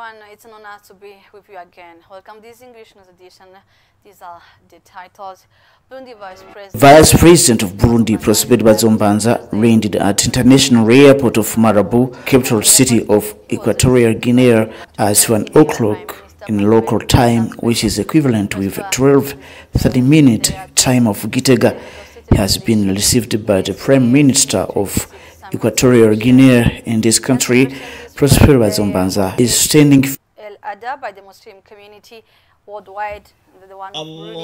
everyone, it's an honor to be with you again. Welcome to this English News Edition. These are the titles. Burundi Vice President of Burundi, Prosper Bazombanza, landed at International Airport of Marabu, capital city of Equatorial Guinea, at 1 o'clock in local time, which is equivalent with 12:30 time of Gitega. He has been received by the Prime Minister of Equatorial Guinea in this country. Prosper Bazombanza is standing El Ada by the Muslim community worldwide. The one of Burundi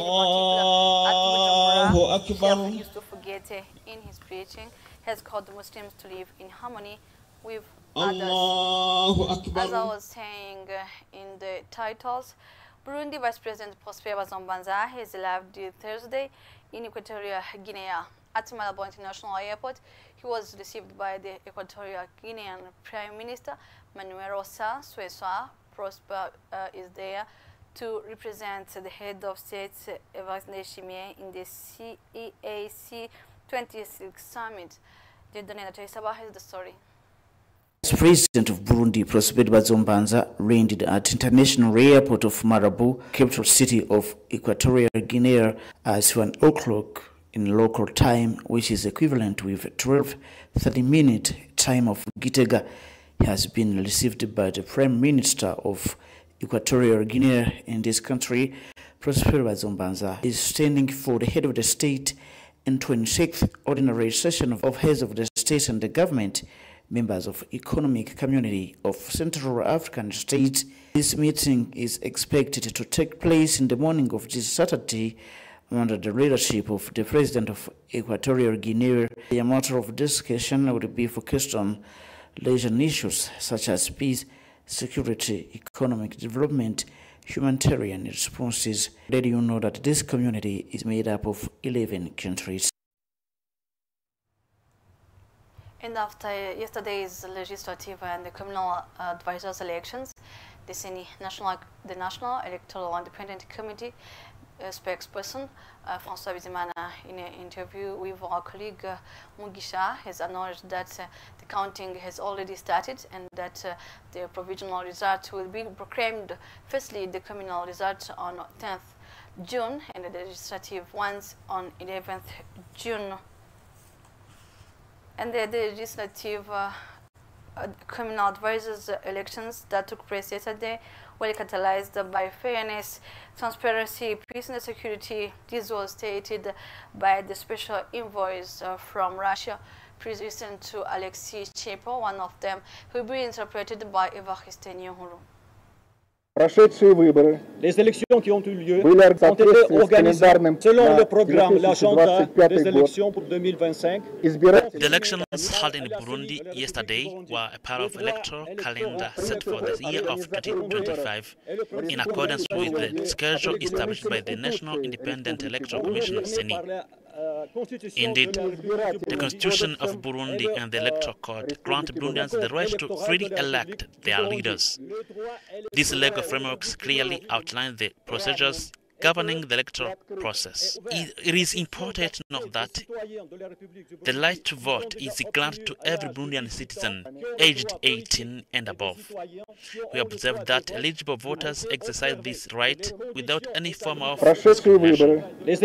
in particular, used to forget in his preaching, has called the Muslims to live in harmony with others. As I was saying in the titles, Burundi Vice President Prosper Bazombanza has arrived Thursday in Equatorial Guinea. At Malabo International Airport, he was received by the Equatorial Guinean Prime Minister Manuel Rosa Sueswa. Prosper is there to represent the head of state Evariste Ndayishimiye in the CEAC 26 summit. Jedone Natoisaba has the story. President of Burundi, Prosper Bazombanza, landed at International Airport of Marabu, capital city of Equatorial Guinea, at 1 o'clock in local time, which is equivalent with 12:30 time of Gitega. He has been received by the Prime Minister of Equatorial Guinea in this country. Prosper Bazombanza is standing for the head of the state in 26th ordinary session of heads of the state and the government, members of economic community of Central African states. This meeting is expected to take place in the morning of this Saturday under the leadership of the President of Equatorial Guinea. The matter of discussion would be focused on regional issues such as peace, security, economic development, humanitarian responses. Let you know that this community is made up of 11 countries. And after yesterday's legislative and the communal advisors elections, the National Electoral Independent Committee spokesperson François Bizimana, in an interview with our colleague Mugisha, has acknowledged that the counting has already started and that the provisional result will be proclaimed, firstly the communal result on 10th June and the legislative ones on 11th June. And the legislative communal advisors elections that took place yesterday were catalyzed by fairness, transparency, peace and security. This was stated by the special envoys from Russia, President to Alexei Chepo, one of them, who will be interpreted by Evariste Ndayishimiye. Les élections qui ont eu lieu ont été organisées selon le programme, l'agenda des élections pour 2025. The elections held in Burundi yesterday were a part of electoral calendar set for the year of 2025 in accordance with the schedule established by the National Independent Electoral Commission, CENI. Indeed, the Constitution of Burundi and the Electoral Code grant Burundians the right to freely elect their leaders. These legal frameworks clearly outline the procedures governing the electoral process. It is important to note that the right to vote is granted to every Burundian citizen aged 18 and above. We observe that eligible voters exercise this right without any form of discrimination. This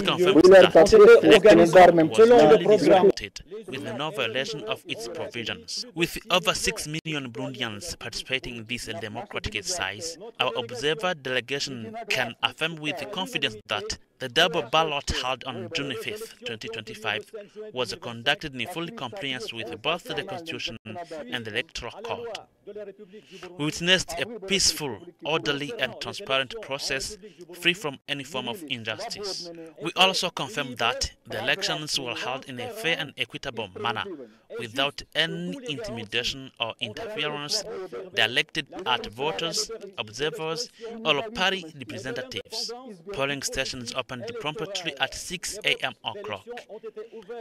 confirms that the electoral was duly disrupted with the no violation of its provisions. With over 6 million Burundians participating in this democratic exercise, our observer delegation can affirm with confidence that the double ballot held on June 5th, 2025 was conducted in full compliance with both the Constitution and the Electoral Code. We witnessed a peaceful, orderly and transparent process free from any form of injustice. We also confirm that the elections were held in a fair and equitable manner without any intimidation or interference directed at voters, observers, or party representatives. Polling stations opened promptly at 6 a.m. o'clock,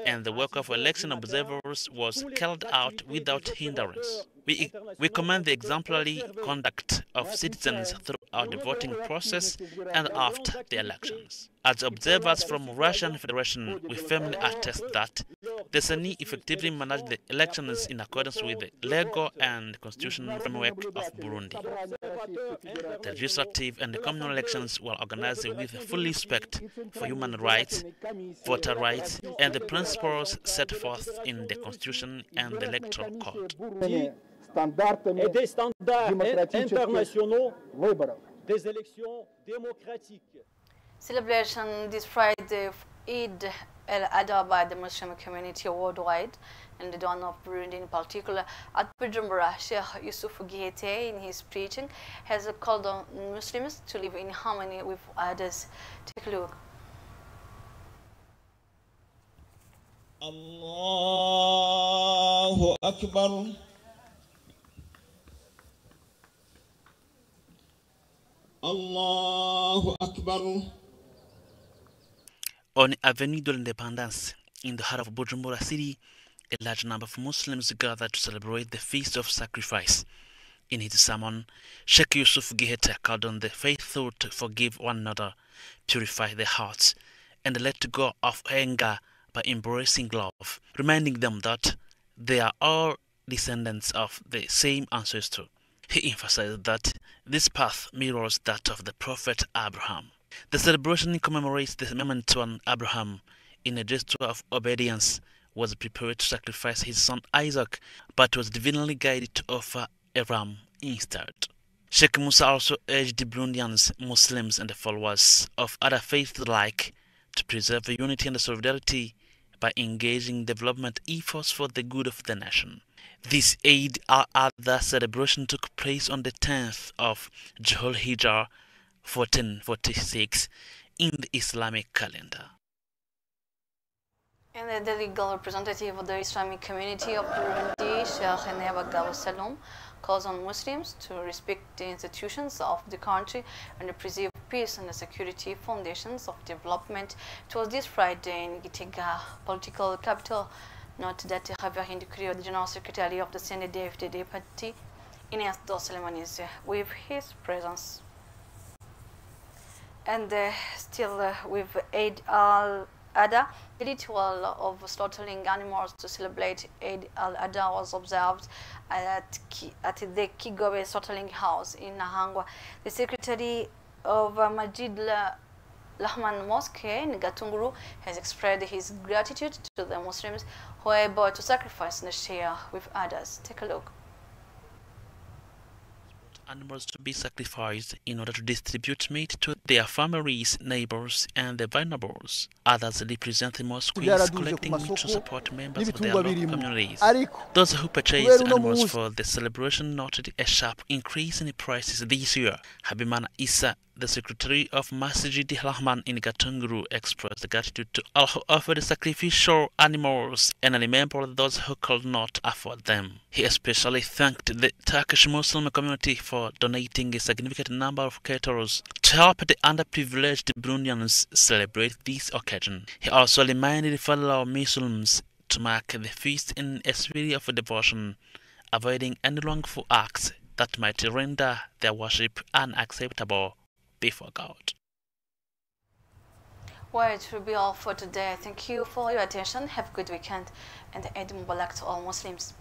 and the work of election observers was carried out without hindrance. We commend the exemplary conduct of citizens throughout the voting process and after the elections. As observers from Russian Federation, we firmly attest that The Sani effectively managed the elections in accordance with the legal and constitutional framework of Burundi. The legislative and the communal elections were organized with full respect for human rights, voter rights, and the principles set forth in the Constitution and the Electoral Code. Et des standards internationaux des élections démocratiques. Celebration this Friday of Eid al-Adha by the Muslim community worldwide, and the dawn of Burundi in particular. At Bujumbura, Sheikh Yusuf Gihete, in his preaching, has called on Muslims to live in harmony with others. Take a look. Allahu Akbar. Allahu Akbar. On Avenue de l'Indépendance, in the heart of Bujumbura city, a large number of Muslims gathered to celebrate the Feast of Sacrifice. In his sermon, Sheikh Yusuf Gihete called on the faithful to forgive one another, purify their hearts, and let go of anger by embracing love, reminding them that they are all descendants of the same ancestor. He emphasized that this path mirrors that of the Prophet Abraham. The celebration commemorates the moment when Abraham, in a gesture of obedience, was prepared to sacrifice his son Isaac, but was divinely guided to offer a ram instead. Sheikh Musa also urged the Burundians, Muslims, and the followers of other faiths alike to preserve the unity and the solidarity by engaging development efforts for the good of the nation. This Eid al-Adha celebration took place on the 10th of Dhul Hijjah 1446 in the Islamic calendar. And the legal representative of the Islamic community of Burundi, Sheikh Nebagabo Salom, calls on Muslims to respect the institutions of the country and to preserve peace and the security foundations of development. It was this Friday in Gitega, political capital. Note that Javier Hindukrio, the General Secretary of the CNDD-FDD party, Ines Doseleman is with his presence. And still with Eid al-Adha, the ritual of slaughtering animals to celebrate Eid al-Adha was observed at the Kigobe slaughtering house in Nahangwa. The secretary of Majid Lahman Mosque in Gatunguru has expressed his gratitude to the Muslims who are able to sacrifice and share with others. Take a look. Animals to be sacrificed in order to distribute meat to their families, neighbors, and the vulnerables. Others represent the mosques collecting meat to support members of their local communities. Those who purchased animals for the celebration noted a sharp increase in prices this year. Habimana Issa, the secretary of Masjid Rahman in Gatunguru, expressed gratitude to all who offered sacrificial animals and remembered those who could not afford them. He especially thanked the Turkish Muslim community for donating a significant number of caterers to help the underprivileged Burundians celebrate this occasion. He also reminded fellow Muslims to mark the feast in a spirit of devotion, avoiding any wrongful acts that might render their worship unacceptable before God. Well, it will be all for today. Thank you for your attention. Have a good weekend, and Eid Mubarak to all Muslims.